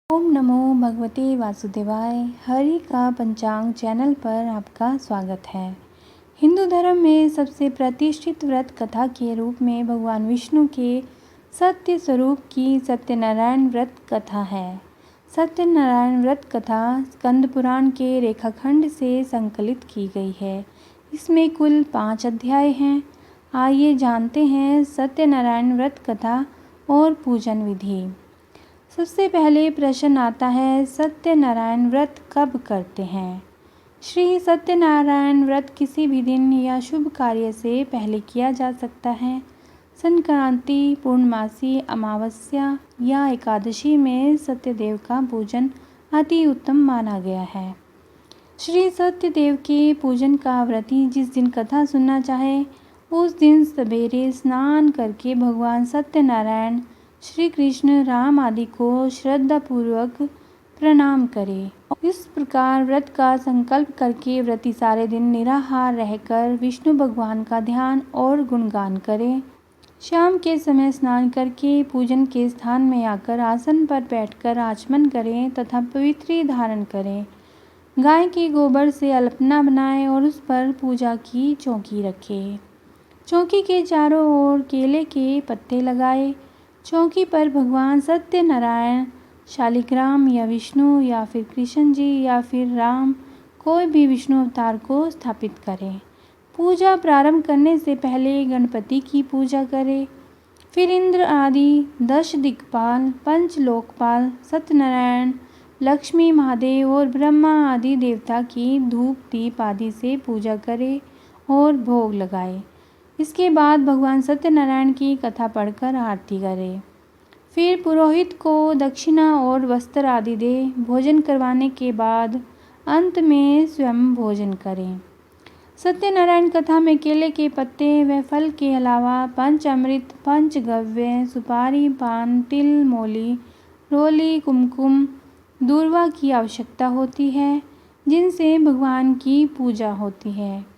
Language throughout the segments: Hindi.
ओम नमो भगवते वासुदेवाय। हरि का पंचांग चैनल पर आपका स्वागत है। हिंदू धर्म में सबसे प्रतिष्ठित व्रत कथा के रूप में भगवान विष्णु के सत्य स्वरूप की सत्यनारायण व्रत कथा है। सत्यनारायण व्रत कथा स्कंद पुराण के रेखाखंड से संकलित की गई है। इसमें कुल 5 अध्याय हैं। आइए जानते हैं सत्यनारायण व्रत कथा और पूजन विधि। सबसे पहले प्रश्न आता है, सत्यनारायण व्रत कब करते हैं? श्री सत्यनारायण व्रत किसी भी दिन या शुभ कार्य से पहले किया जा सकता है। संक्रांति, पूर्णमासी, अमावस्या या एकादशी में सत्यदेव का पूजन अति उत्तम माना गया है। श्री सत्यदेव के पूजन का व्रती जिस दिन कथा सुनना चाहे उस दिन सवेरे स्नान करके भगवान सत्यनारायण, श्री कृष्ण, राम आदि को श्रद्धापूर्वक प्रणाम करें। इस प्रकार व्रत का संकल्प करके व्रती सारे दिन निराहार रहकर विष्णु भगवान का ध्यान और गुणगान करें। शाम के समय स्नान करके पूजन के स्थान में आकर आसन पर बैठकर आचमन करें तथा पवित्री धारण करें। गाय के गोबर से अल्पना बनाएं और उस पर पूजा की चौकी रखें। चौकी के चारों ओर केले के पत्ते लगाएं। चौकी पर भगवान सत्यनारायण, शालिग्राम या विष्णु या फिर कृष्ण जी या फिर राम, कोई भी विष्णु अवतार को स्थापित करें। पूजा प्रारंभ करने से पहले गणपति की पूजा करें। फिर इंद्र आदि 10 दिक्पाल, पंच लोकपाल, सत्यनारायण, लक्ष्मी, महादेव और ब्रह्मा आदि देवता की धूप दीप आदि से पूजा करें और भोग लगाएं। इसके बाद भगवान सत्यनारायण की कथा पढ़कर आरती करें। फिर पुरोहित को दक्षिणा और वस्त्र आदि दे। भोजन करवाने के बाद अंत में स्वयं भोजन करें। सत्यनारायण कथा में केले के पत्ते व फल के अलावा पंचामृत, पंचगव्य, सुपारी, पान, तिल, मोली, रोली, कुमकुम, दूर्वा की आवश्यकता होती है, जिनसे भगवान की पूजा होती है।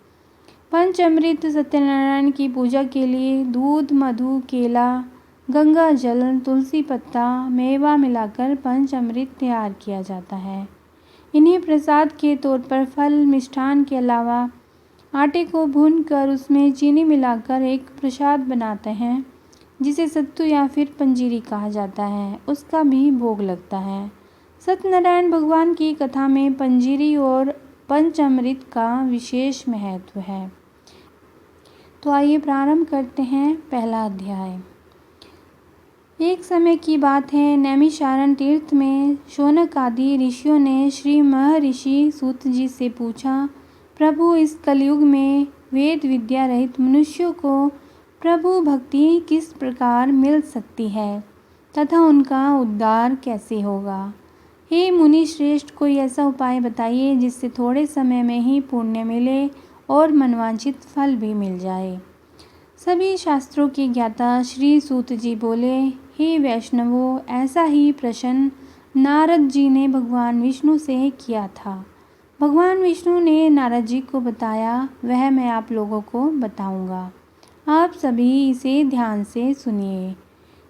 पंचामृत सत्यनारायण की पूजा के लिए दूध, मधु, केला, गंगा जल, तुलसी पत्ता, मेवा मिलाकर पंचामृत तैयार किया जाता है। इन्हें प्रसाद के तौर पर फल, मिष्ठान के अलावा आटे को भूनकर उसमें चीनी मिलाकर एक प्रसाद बनाते हैं, जिसे सत्तू या फिर पंजीरी कहा जाता है। उसका भी भोग लगता है। सत्यनारायण भगवान की कथा में पंजीरी और पंचामृत का विशेष महत्व है। तो आइए प्रारंभ करते हैं पहला अध्याय। एक समय की बात है, नैमिषारण्य तीर्थ में शौनक आदि ऋषियों ने श्री महर्षि सूत जी से पूछा, प्रभु, इस कलयुग में वेद विद्या रहित मनुष्यों को प्रभु भक्ति किस प्रकार मिल सकती है तथा उनका उद्धार कैसे होगा? हे मुनि श्रेष्ठ, कोई ऐसा उपाय बताइए जिससे थोड़े समय में ही पुण्य मिले और मनवांछित फल भी मिल जाए। सभी शास्त्रों के ज्ञाता श्री सूत जी बोले, हे वैष्णवों, ऐसा ही प्रश्न नारद जी ने भगवान विष्णु से किया था। भगवान विष्णु ने नारद जी को बताया, वह मैं आप लोगों को बताऊंगा। आप सभी इसे ध्यान से सुनिए।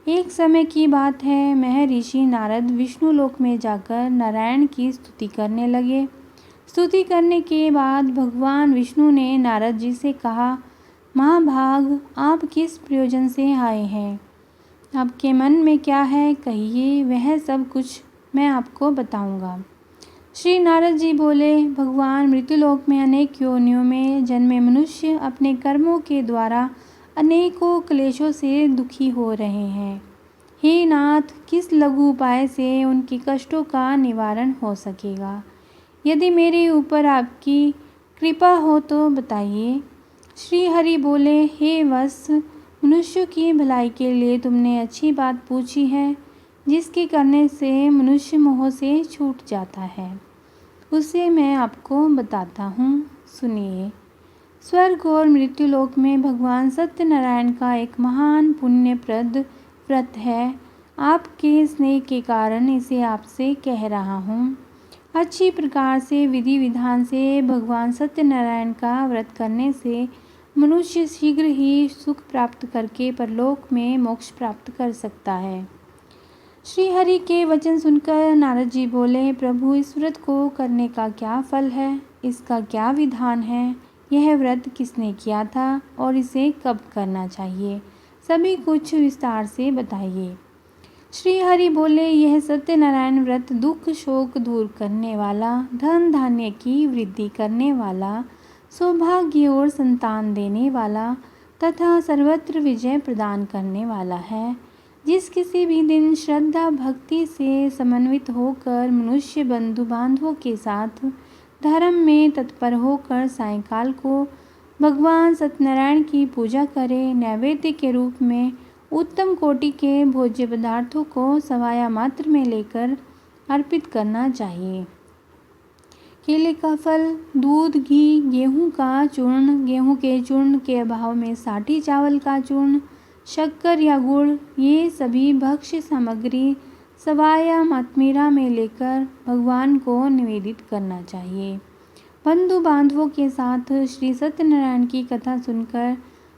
एक समय की बात है, महर्षि नारद विष्णु लोक में जाकर नारायण की स्तुति करने लगे। स्तुति करने के बाद भगवान विष्णु ने नारद जी से कहा, महाभाग, आप किस प्रयोजन से आए हैं? आपके मन में क्या है, कहिए, वह सब कुछ मैं आपको बताऊंगा। श्री नारद जी बोले, भगवान, मृत्युलोक में अनेक योनियों में जन्मे मनुष्य अपने कर्मों के द्वारा अनेकों क्लेशों से दुखी हो रहे हैं। हे नाथ, किस लघु उपाय से उनके कष्टों का निवारण हो सकेगा? यदि मेरे ऊपर आपकी कृपा हो तो बताइए। श्री हरि बोले, हे वत्स, मनुष्यों की भलाई के लिए तुमने अच्छी बात पूछी है। जिसके करने से मनुष्य मोह से छूट जाता है, उसे मैं आपको बताता हूँ, सुनिए। स्वर्ग और मृत्युलोक में भगवान सत्यनारायण का एक महान पुण्यप्रद व्रत है। आपके स्नेह के कारण इसे आपसे कह रहा हूँ। अच्छी प्रकार से विधि विधान से भगवान सत्यनारायण का व्रत करने से मनुष्य शीघ्र ही सुख प्राप्त करके परलोक में मोक्ष प्राप्त कर सकता है। श्री हरि के वचन सुनकर नारद जी बोले, प्रभु इस व्रत को करने का क्या फल है, इसका क्या विधान है, यह व्रत किसने किया था और इसे कब करना चाहिए, सभी कुछ विस्तार से बताइए। श्री हरि बोले, यह सत्यनारायण व्रत दुख शोक दूर करने वाला, धन धान्य की वृद्धि करने वाला, सौभाग्य और संतान देने वाला तथा सर्वत्र विजय प्रदान करने वाला है। जिस किसी भी दिन श्रद्धा भक्ति से समन्वित होकर मनुष्य बंधु बांधवों के साथ धर्म में तत्पर होकर सायंकाल को भगवान सत्यनारायण की पूजा करे, नैवेद्य के रूप में उत्तम कोटि के भोज्य पदार्थों को सवाया मात्र में लेकर अर्पित करना चाहिए। केले का फल, दूध, घी, गेहूं का चूर्ण, गेहूं के चूर्ण के अभाव में साठी चावल का चूर्ण, शक्कर या गुड़, ये सभी भक्ष्य सामग्री सवाया मातमीरा में लेकर भगवान को निवेदित करना चाहिए। बंधु बांधवों के साथ श्री सत्यनारायण की कथा सुनकर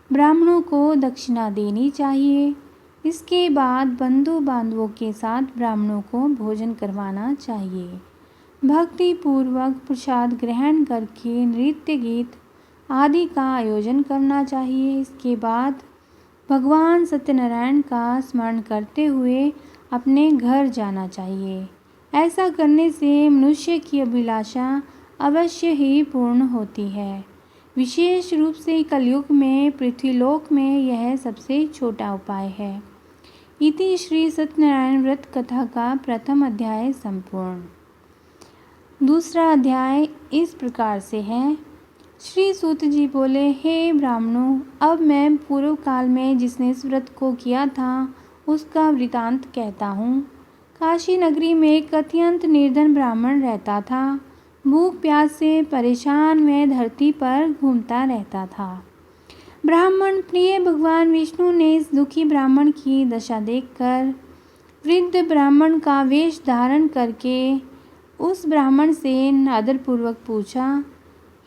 ब्राह्मणों को दक्षिणा देनी चाहिए। इसके बाद बंधु बांधवों के साथ ब्राह्मणों को भोजन करवाना चाहिए। भक्ति पूर्वक प्रसाद ग्रहण करके नृत्य गीत आदि का आयोजन करना चाहिए। इसके बाद भगवान सत्यनारायण का स्मरण करते हुए अपने घर जाना चाहिए। ऐसा करने से मनुष्य की अभिलाषा अवश्य ही पूर्ण होती है। विशेष रूप से कलयुग में पृथ्वीलोक में यह सबसे छोटा उपाय है। इति श्री सत्यनारायण व्रत कथा का प्रथम अध्याय संपूर्ण। दूसरा अध्याय इस प्रकार से है। श्री सूत जी बोले, हे ब्राह्मणों, अब मैं पूर्व काल में जिसने इस व्रत को किया था उसका वृतांत कहता हूँ। काशी नगरी में एक अत्यंत निर्धन ब्राह्मण रहता था। भूख प्यास से परेशान वह धरती पर घूमता रहता था। ब्राह्मण प्रिय भगवान विष्णु ने इस दुखी ब्राह्मण की दशा देखकर वृद्ध ब्राह्मण का वेश धारण करके उस ब्राह्मण से आदरपूर्वक पूछा,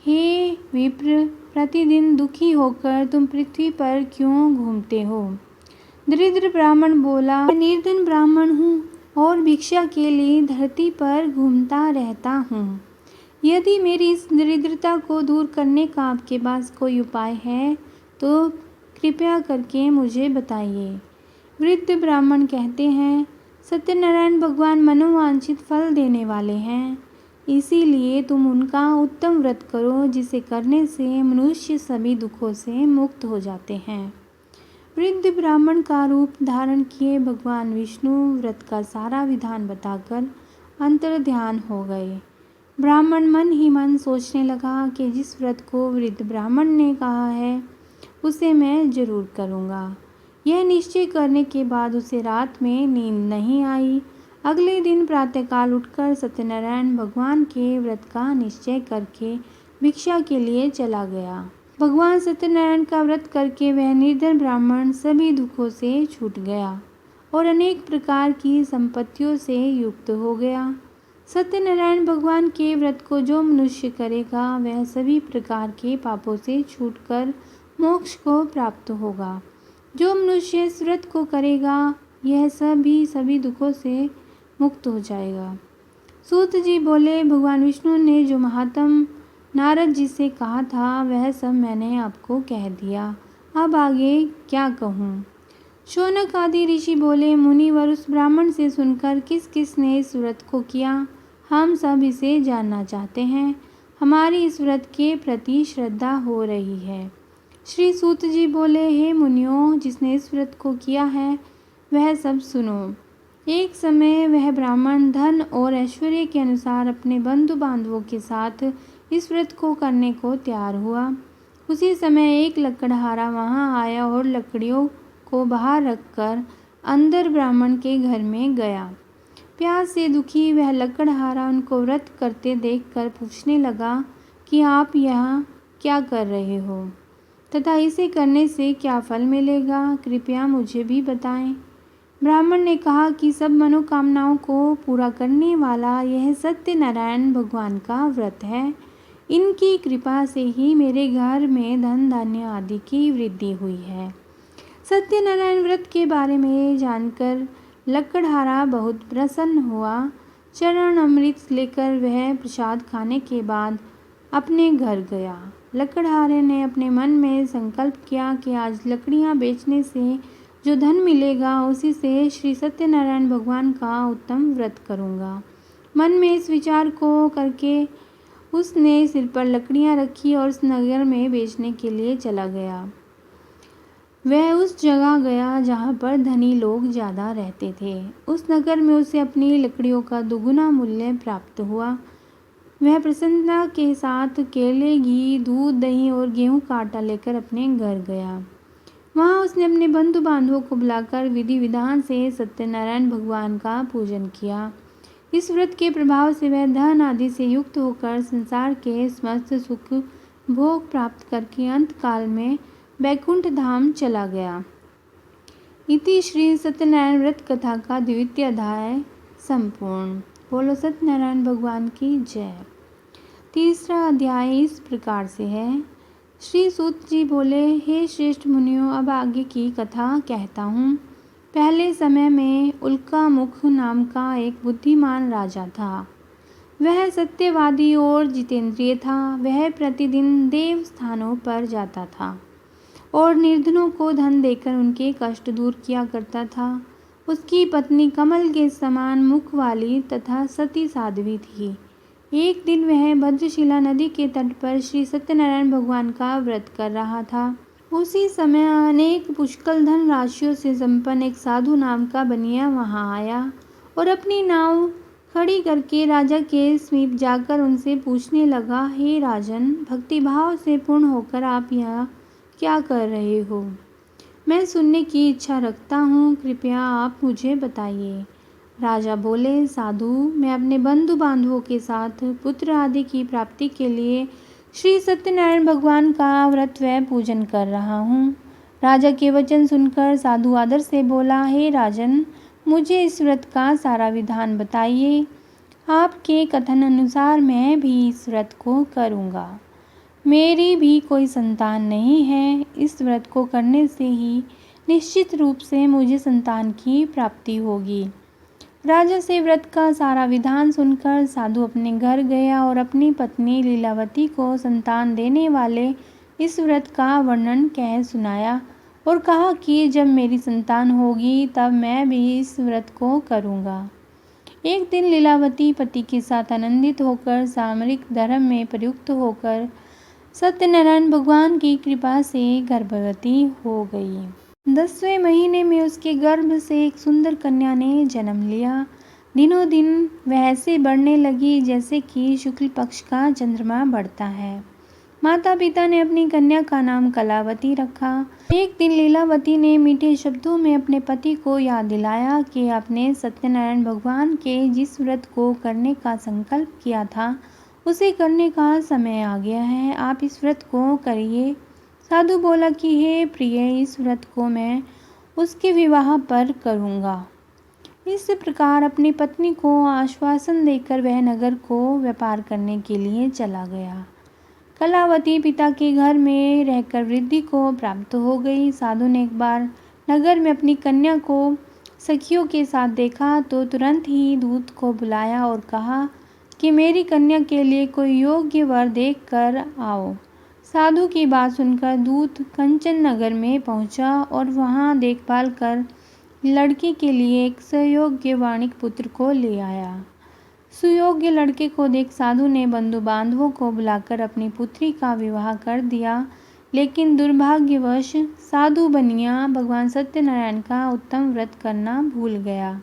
हे विप्र, प्रतिदिन दुखी होकर तुम पृथ्वी पर क्यों घूमते हो? दरिद्र ब्राह्मण बोला, मैं निर्धन ब्राह्मण हूँ और भिक्षा के लिए धरती पर घूमता रहता हूँ। यदि मेरी इस दरिद्रता को दूर करने का आपके पास कोई उपाय है तो कृपया करके मुझे बताइए। वृद्ध ब्राह्मण कहते हैं, सत्यनारायण भगवान मनोवांछित फल देने वाले हैं, इसीलिए तुम उनका उत्तम व्रत करो, जिसे करने से मनुष्य सभी दुखों से मुक्त हो जाते हैं। वृद्ध ब्राह्मण का रूप धारण किए भगवान विष्णु व्रत का सारा विधान बताकर अंतर्ध्यान हो गए। ब्राह्मण मन ही मन सोचने लगा कि जिस व्रत को वृद्ध ब्राह्मण ने कहा है उसे मैं जरूर करूँगा। यह निश्चय करने के बाद उसे रात में नींद नहीं आई। अगले दिन प्रातःकाल उठकर सत्यनारायण भगवान के व्रत का निश्चय करके भिक्षा के लिए चला गया। भगवान सत्यनारायण का व्रत करके वह निर्धन ब्राह्मण सभी दुखों से छूट गया और अनेक प्रकार की संपत्तियों से युक्त हो गया। सत्यनारायण भगवान के व्रत को जो मनुष्य करेगा वह सभी प्रकार के पापों से छूटकर मोक्ष को प्राप्त होगा। जो मनुष्य इस व्रत को करेगा यह सभी दुखों से मुक्त हो जाएगा। सूत जी बोले, भगवान विष्णु ने जो महात्म नारद जी से कहा था वह सब मैंने आपको कह दिया, अब आगे क्या कहूँ। शौनक आदि ऋषि बोले, मुनिवर उस ब्राह्मण से सुनकर किस किस ने इस व्रत को किया, हम सब इसे जानना चाहते हैं। हमारी इस व्रत के प्रति श्रद्धा हो रही है। श्री सूत जी बोले, हे मुनियों, जिसने इस व्रत को किया है वह सब सुनो। एक समय वह ब्राह्मण धन और ऐश्वर्य के अनुसार अपने बंधु बांधवों के साथ इस व्रत को करने को तैयार हुआ। उसी समय एक लकड़हारा वहां आया और लकड़ियों को बाहर रखकर अंदर ब्राह्मण के घर में गया। प्यास से दुखी वह लकड़हारा उनको व्रत करते देखकर पूछने लगा कि आप यहाँ क्या कर रहे हो तथा इसे करने से क्या फल मिलेगा, कृपया मुझे भी बताएं। ब्राह्मण ने कहा कि सब मनोकामनाओं को पूरा करने वाला यह सत्यनारायण भगवान का व्रत है। इनकी कृपा से ही मेरे घर में धन धान्य आदि की वृद्धि हुई है। सत्यनारायण व्रत के बारे में जानकर लकड़हारा बहुत प्रसन्न हुआ। चरण अमृत लेकर वह प्रसाद खाने के बाद अपने घर गया। लकड़हारे ने अपने मन में संकल्प किया कि आज लकड़ियां बेचने से जो धन मिलेगा उसी से श्री सत्यनारायण भगवान का उत्तम व्रत करूंगा। मन में इस विचार को करके उसने सिर पर लकड़ियां रखी और उस नगर में बेचने के लिए चला गया। वह उस जगह गया जहाँ पर धनी लोग ज़्यादा रहते थे। उस नगर में उसे अपनी लकड़ियों का दुगुना मूल्य प्राप्त हुआ। वह प्रसन्नता के साथ केले, घी, दूध, दही और गेहूं का आटा लेकर अपने घर गया। वहाँ उसने अपने बंधु बांधवों को बुलाकर विधि विधान से सत्यनारायण भगवान का पूजन किया। इस व्रत के प्रभाव से वह धन आदि से युक्त होकर संसार के समस्त सुख भोग प्राप्त करके अंत काल में बैकुंठ धाम चला गया। इति श्री सत्यनारायण व्रत कथा का द्वितीय अध्याय संपूर्ण। बोलो सत्यनारायण भगवान की जय। तीसरा अध्याय इस प्रकार से है। श्री सूत जी बोले, हे श्रेष्ठ मुनियों, अब आगे की कथा कहता हूँ। पहले समय में उल्कामुख नाम का एक बुद्धिमान राजा था। वह सत्यवादी और जितेंद्रिय था। वह प्रतिदिन देव स्थानों पर जाता था और निर्धनों को धन देकर उनके कष्ट दूर किया करता था। उसकी पत्नी कमल के समान मुख वाली तथा सती साध्वी थी। एक दिन वह भद्रशिला नदी के तट पर श्री सत्यनारायण भगवान का व्रत कर रहा था। उसी समय अनेक पुष्कल धन राशियों से संपन्न एक साधु नाम का बनिया वहां आया और अपनी नाव खड़ी करके राजा के समीप जाकर उनसे पूछने लगा, हे राजन, भक्तिभाव से पूर्ण होकर आप यहाँ क्या कर रहे हो? मैं सुनने की इच्छा रखता हूँ, कृपया आप मुझे बताइए। राजा बोले, साधु, मैं अपने बंधु बांधवों के साथ पुत्र आदि की प्राप्ति के लिए श्री सत्यनारायण भगवान का व्रत व पूजन कर रहा हूँ। राजा के वचन सुनकर साधु आदर से बोला, हे राजन, मुझे इस व्रत का सारा विधान बताइए। आपके कथन अनुसार मैं भी इस व्रत को करूँगा। मेरी भी कोई संतान नहीं है। इस व्रत को करने से ही निश्चित रूप से मुझे संतान की प्राप्ति होगी। राजा से व्रत का सारा विधान सुनकर साधु अपने घर गया और अपनी पत्नी लीलावती को संतान देने वाले इस व्रत का वर्णन कह सुनाया और कहा कि जब मेरी संतान होगी तब मैं भी इस व्रत को करूँगा। एक दिन लीलावती पति के साथ आनंदित होकर सामरिक धर्म में प्रयुक्त होकर सत्यनारायण भगवान की कृपा से गर्भवती हो गई। 10वें महीने में उसके गर्भ से एक सुंदर कन्या ने जन्म लिया। दिनों दिन वह ऐसे बढ़ने लगी जैसे कि शुक्ल पक्ष का चंद्रमा बढ़ता है। माता पिता ने अपनी कन्या का नाम कलावती रखा। एक दिन लीलावती ने मीठे शब्दों में अपने पति को याद दिलाया कि आपने सत्यनारायण भगवान के जिस व्रत को करने का संकल्प किया था उसे करने का समय आ गया है। आप इस व्रत को करिए। साधु बोला कि हे प्रिय, इस व्रत को मैं उसके विवाह पर करूँगा। इस प्रकार अपनी पत्नी को आश्वासन देकर वह नगर को व्यापार करने के लिए चला गया। कलावती पिता के घर में रहकर वृद्धि को प्राप्त हो गई। साधु ने एक बार नगर में अपनी कन्या को सखियों के साथ देखा तो तुरंत ही दूत को बुलाया और कहा कि मेरी कन्या के लिए कोई योग्य वर देख कर आओ। साधु की बात सुनकर दूत कंचन नगर में पहुंचा और वहां देखभाल कर लड़की के लिए एक सुयोग्य वाणिक पुत्र को ले आया। सुयोग्य लड़के को देख साधु ने बंधु बांधवों को बुलाकर अपनी पुत्री का विवाह कर दिया, लेकिन दुर्भाग्यवश साधु बनिया भगवान सत्यनारायण का उत्तम व्रत करना भूल गया।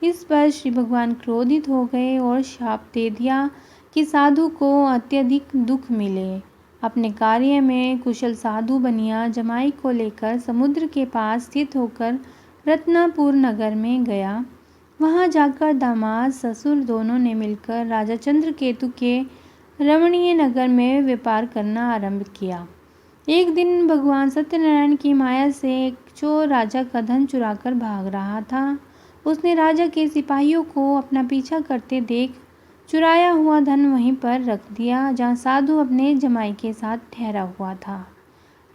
इस पर श्री भगवान क्रोधित हो गए और शाप दे दिया कि साधु को अत्यधिक दुख मिले। अपने कार्य में कुशल साधु बनिया जमाई को लेकर समुद्र के पास स्थित होकर रत्नापुर नगर में गया। वहां जाकर दामाद ससुर दोनों ने मिलकर राजा चंद्रकेतु के रमणीय नगर में व्यापार करना आरंभ किया। एक दिन भगवान सत्यनारायण की माया से एक चोर राजा का धन चुराकर भाग रहा था। उसने राजा के सिपाहियों को अपना पीछा करते देख चुराया हुआ धन वहीं पर रख दिया जहाँ साधु अपने जमाई के साथ ठहरा हुआ था।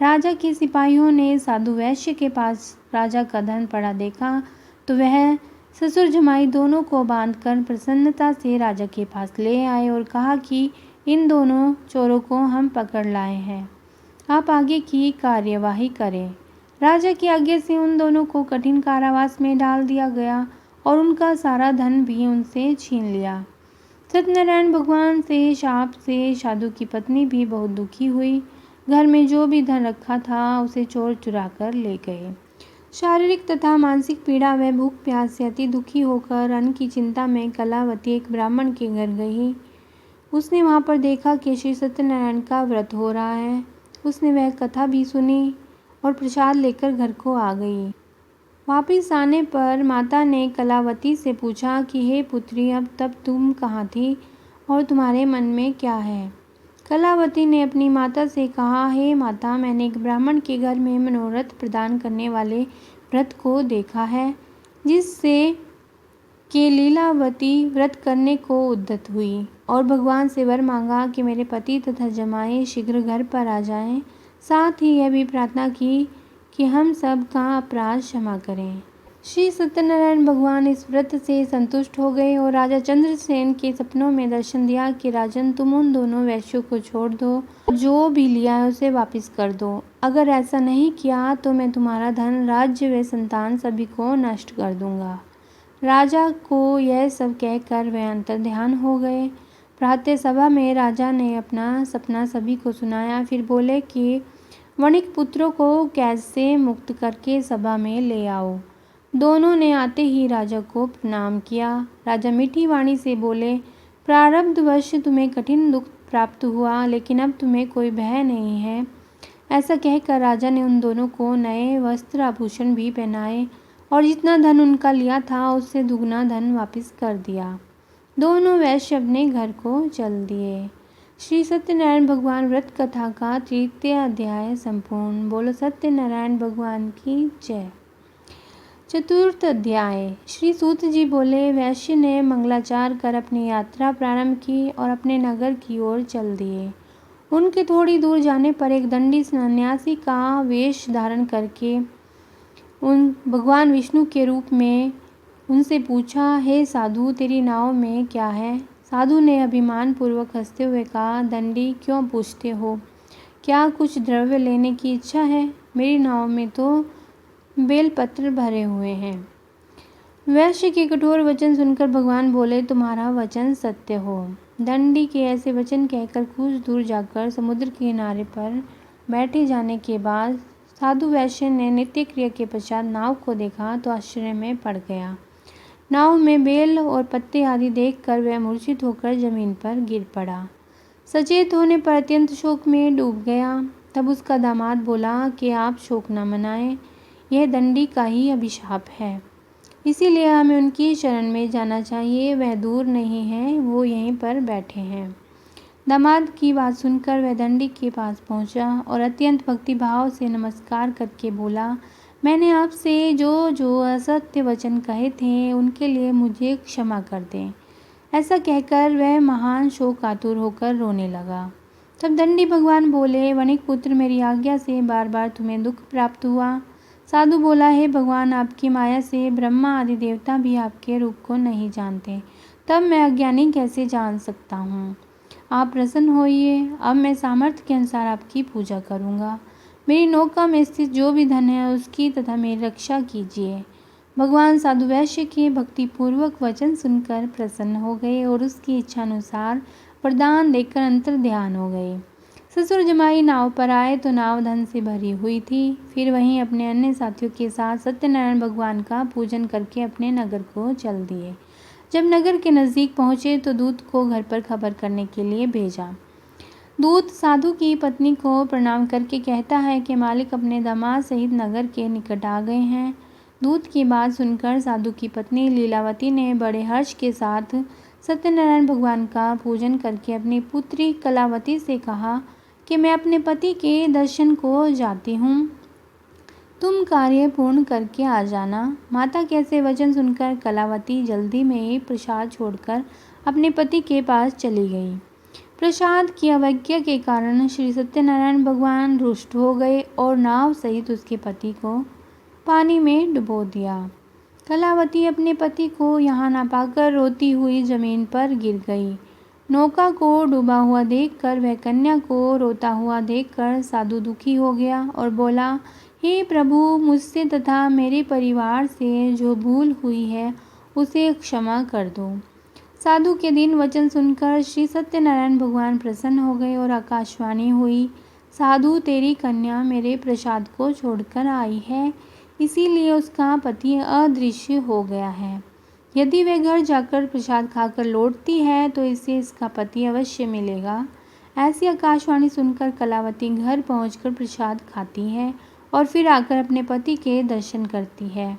राजा के सिपाहियों ने साधु वैश्य के पास राजा का धन पड़ा देखा तो वह ससुर जमाई दोनों को बांधकर प्रसन्नता से राजा के पास ले आए और कहा कि इन दोनों चोरों को हम पकड़ लाए हैं, आप आगे की कार्यवाही करें। राजा की आज्ञा से उन दोनों को कठिन कारावास में डाल दिया गया और उनका सारा धन भी उनसे छीन लिया। सत्यनारायण भगवान से शाप से साधु की पत्नी भी बहुत दुखी हुई। घर में जो भी धन रखा था उसे चोर चुरा कर ले गए। शारीरिक तथा मानसिक पीड़ा व भूख प्यास से अति दुखी होकर अन्न की चिंता में कलावती एक ब्राह्मण के घर गई। उसने वहाँ पर देखा कि श्री सत्यनारायण का व्रत हो रहा है। उसने वह कथा भी सुनी और प्रसाद लेकर घर को आ गई। वापिस आने पर माता ने कलावती से पूछा कि हे पुत्री, अब तब तुम कहाँ थी और तुम्हारे मन में क्या है? कलावती ने अपनी माता से कहा, हे माता, मैंने एक ब्राह्मण के घर में मनोरथ प्रदान करने वाले व्रत को देखा है, जिससे कि लीलावती व्रत करने को उद्यत हुई और भगवान से वर मांगा कि मेरे पति तथा जमाई शीघ्र घर पर आ जाएं। साथ ही यह भी प्रार्थना की कि हम सब का अपराध क्षमा करें। श्री सत्यनारायण भगवान इस व्रत से संतुष्ट हो गए और राजा चंद्रसेन के सपनों में दर्शन दिया कि राजन, तुम उन दोनों वैश्यों को छोड़ दो, जो भी लिया है उसे वापस कर दो। अगर ऐसा नहीं किया तो मैं तुम्हारा धन, राज्य व संतान सभी को नष्ट कर दूंगा। राजा को यह सब कहकर वह अंतर्ध्यान हो गए। प्रातः सभा में राजा ने अपना सपना सभी को सुनाया। फिर बोले कि वणिक पुत्रों को कैद से मुक्त करके सभा में ले आओ। दोनों ने आते ही राजा को प्रणाम किया। राजा मीठी वाणी से बोले, प्रारब्धवश तुम्हें कठिन दुख प्राप्त हुआ, लेकिन अब तुम्हें कोई भय नहीं है। ऐसा कहकर राजा ने उन दोनों को नए वस्त्र आभूषण भी पहनाए और जितना धन उनका लिया था उससे दुगना धन वापस कर दिया। दोनों वैश्य अपने घर को चल दिए। श्री सत्यनारायण भगवान व्रत कथा का 3य अध्याय संपूर्ण। बोलो सत्यनारायण भगवान की जय। 4th अध्याय। श्री सूत जी बोले, वैश्य ने मंगलाचार कर अपनी यात्रा प्रारंभ की और अपने नगर की ओर चल दिए। उनके थोड़ी दूर जाने पर एक दंडी सन्यासी का वेश धारण करके उन भगवान विष्णु के रूप में उनसे पूछा, हे साधु, तेरी नाव में क्या है? साधु ने अभिमान पूर्वक हंसते हुए कहा, दंडी, क्यों पूछते हो? क्या कुछ द्रव्य लेने की इच्छा है? मेरी नाव में तो बेलपत्र भरे हुए हैं। वैश्य के कठोर वचन सुनकर भगवान बोले, तुम्हारा वचन सत्य हो। दंडी के ऐसे वचन कहकर कुछ दूर जाकर समुद्र के किनारे पर बैठे जाने के बाद साधु वैश्य ने नित्य क्रिया के पश्चात नाव को देखा तो आश्चर्य में पड़ गया। नाव में बेल और पत्ते आदि देखकर वह मूर्छित होकर जमीन पर गिर पड़ा। सचेत होने पर अत्यंत शोक में डूब गया। तब उसका दामाद बोला कि आप शोक न मनाएं, यह दंडी का ही अभिशाप है, इसीलिए हमें उनकी शरण में जाना चाहिए। वह दूर नहीं है, वो यहीं पर बैठे हैं। दामाद की बात सुनकर वह दंडी के पास पहुंचा और अत्यंत भक्तिभाव से नमस्कार करके बोला, मैंने आपसे जो जो असत्य वचन कहे थे उनके लिए मुझे क्षमा कर दें। ऐसा कहकर वह महान शोकातुर होकर रोने लगा। तब दंडी भगवान बोले, वणिक पुत्र, मेरी आज्ञा से बार बार तुम्हें दुख प्राप्त हुआ। साधु बोला, हे भगवान, आपकी माया से ब्रह्मा आदि देवता भी आपके रूप को नहीं जानते, तब मैं अज्ञानी कैसे जान सकता हूँ? आप प्रसन्न होइए, अब मैं सामर्थ्य के अनुसार आपकी पूजा करूँगा। मेरी नौका में स्थित जो भी धन है उसकी तथा मेरी रक्षा कीजिए। भगवान साधु वैश्य के भक्तिपूर्वक वचन सुनकर प्रसन्न हो गए और उसकी इच्छा अनुसार वरदान देकर अंतर्ध्यान हो गए। ससुर जमाई नाव पर आए तो नाव धन से भरी हुई थी। फिर वहीं अपने अन्य साथियों के साथ सत्यनारायण भगवान का पूजन करके अपने नगर को चल दिए। जब नगर के नज़दीक पहुँचे तो दूत को घर पर खबर करने के लिए भेजा। दूत साधु की पत्नी को प्रणाम करके कहता है कि मालिक अपने दामाद सहित नगर के निकट आ गए हैं। दूत की बात सुनकर साधु की पत्नी लीलावती ने बड़े हर्ष के साथ सत्यनारायण भगवान का पूजन करके अपनी पुत्री कलावती से कहा कि मैं अपने पति के दर्शन को जाती हूँ, तुम कार्य पूर्ण करके आ जाना। माता के ऐसे वचन सुनकर कलावती जल्दी में ही प्रसाद छोड़कर अपने पति के पास चली गई। प्रसाद की अवज्ञा के कारण श्री सत्यनारायण भगवान रुष्ट हो गए और नाव सहित उसके पति को पानी में डुबो दिया। कलावती अपने पति को यहाँ ना पाकर रोती हुई जमीन पर गिर गई। नौका को डूबा हुआ देखकर वह कन्या को रोता हुआ देखकर साधु दुखी हो गया और बोला, हे प्रभु, मुझसे तथा मेरे परिवार से जो भूल हुई है उसे क्षमा कर दो। साधु के दिन वचन सुनकर श्री सत्यनारायण भगवान प्रसन्न हो गए और आकाशवाणी हुई, साधु, तेरी कन्या मेरे प्रसाद को छोड़कर आई है, इसीलिए उसका पति अदृश्य हो गया है। यदि वह घर जाकर प्रसाद खाकर लौटती है तो इसे इसका पति अवश्य मिलेगा। ऐसी आकाशवाणी सुनकर कलावती घर पहुंचकर प्रसाद खाती है और फिर आकर अपने पति के दर्शन करती है।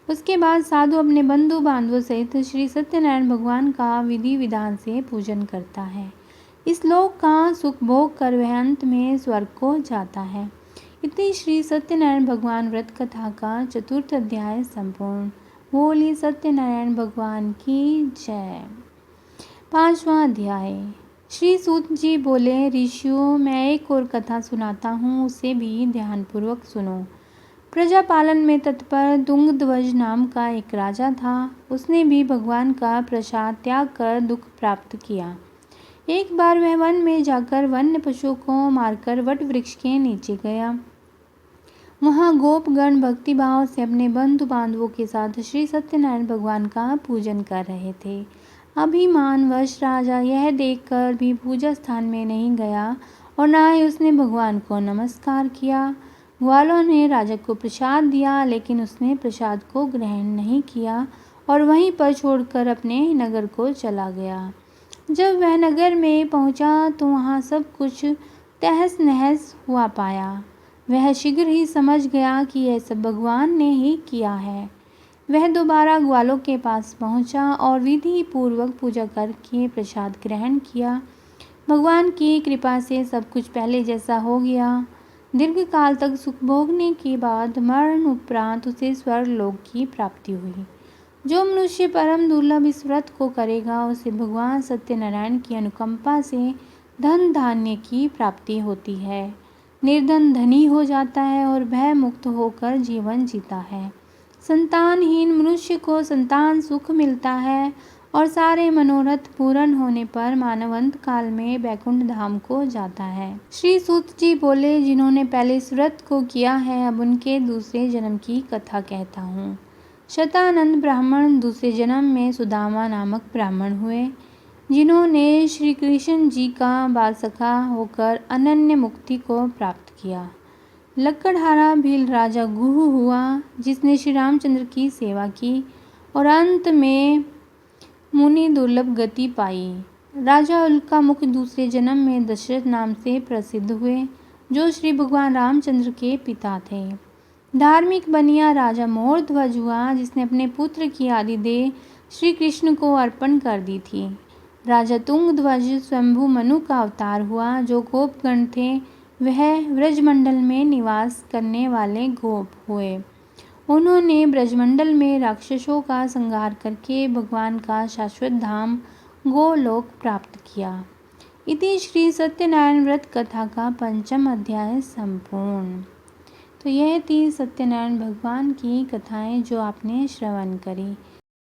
उसके बाद साधु अपने बंधु बांधवों सहित श्री सत्यनारायण भगवान का विधि विधान से पूजन करता है। इस लोक का सुख भोग कर वह अंत में स्वर्ग को जाता है। इतनी श्री सत्यनारायण भगवान व्रत कथा का चतुर्थ अध्याय संपूर्ण। बोलिए सत्यनारायण भगवान की जय। 5वां अध्याय। श्री सूत जी बोले, ऋषियों, मैं एक और कथा सुनाता हूँ, उसे भी ध्यानपूर्वक सुनो। प्रजा पालन में तत्पर तुंगध्वज नाम का एक राजा था। उसने भी भगवान का प्रसाद त्याग कर दुख प्राप्त किया। एक बार वह वन में जाकर वन्य पशुओं को मारकर वट वृक्ष के नीचे गया। वहाँ गोपगण भक्तिभाव से अपने बंधु बांधवों के साथ श्री सत्यनारायण भगवान का पूजन कर रहे थे। अभिमानवश राजा यह देखकर भी पूजा स्थान में नहीं गया और न ही उसने भगवान को नमस्कार किया। ग्वालों ने राजा को प्रसाद दिया, लेकिन उसने प्रसाद को ग्रहण नहीं किया और वहीं पर छोड़कर अपने नगर को चला गया। जब वह नगर में पहुंचा तो वहां सब कुछ तहस नहस हुआ पाया। वह शीघ्र ही समझ गया कि यह सब भगवान ने ही किया है। वह दोबारा ग्वालों के पास पहुंचा और विधि पूर्वक पूजा करके प्रसाद ग्रहण किया। भगवान की कृपा से सब कुछ पहले जैसा हो गया। दीर्घ काल तक सुख भोगने के बाद मरण उपरांत उसे स्वर्गलोक की प्राप्ति हुई। जो मनुष्य परम दुर्लभ इस व्रत को करेगा उसे भगवान सत्यनारायण की अनुकंपा से धन धान्य की प्राप्ति होती है। निर्धन धनी हो जाता है और भय मुक्त होकर जीवन जीता है। संतानहीन मनुष्य को संतान सुख मिलता है और सारे मनोरथ पूर्ण होने पर मानव अंत काल में वैकुंठ धाम को जाता है। श्री सूत जी बोले, जिन्होंने पहले इस व्रत को किया है, अब उनके दूसरे जन्म की कथा कहता हूँ। शतानंद ब्राह्मण दूसरे जन्म में सुदामा नामक ब्राह्मण हुए, जिन्होंने श्री कृष्ण जी का बाल सखा होकर अनन्य मुक्ति को प्राप्त किया। लक्कड़हारा भील राजा गुह हुआ, जिसने श्री रामचंद्र की सेवा की और अंत में मुनि दुर्लभ गति पाई। राजा उल्का मुख दूसरे जन्म में दशरथ नाम से प्रसिद्ध हुए, जो श्री भगवान रामचंद्र के पिता थे। धार्मिक बनिया राजा मोरध्वज हुआ, जिसने अपने पुत्र की आदि देह श्री कृष्ण को अर्पण कर दी थी। राजा तुंगध्वज स्वयंभू मनु का अवतार हुआ। जो गोपगण थे वह ब्रजमंडल में निवास करने वाले गोप हुए। उन्होंने ब्रजमंडल में राक्षसों का संहार करके भगवान का शाश्वत धाम गोलोक प्राप्त किया। इति श्री सत्यनारायण व्रत कथा का 5वां अध्याय संपूर्ण। तो यह थी सत्यनारायण भगवान की कथाएं जो आपने श्रवण करी।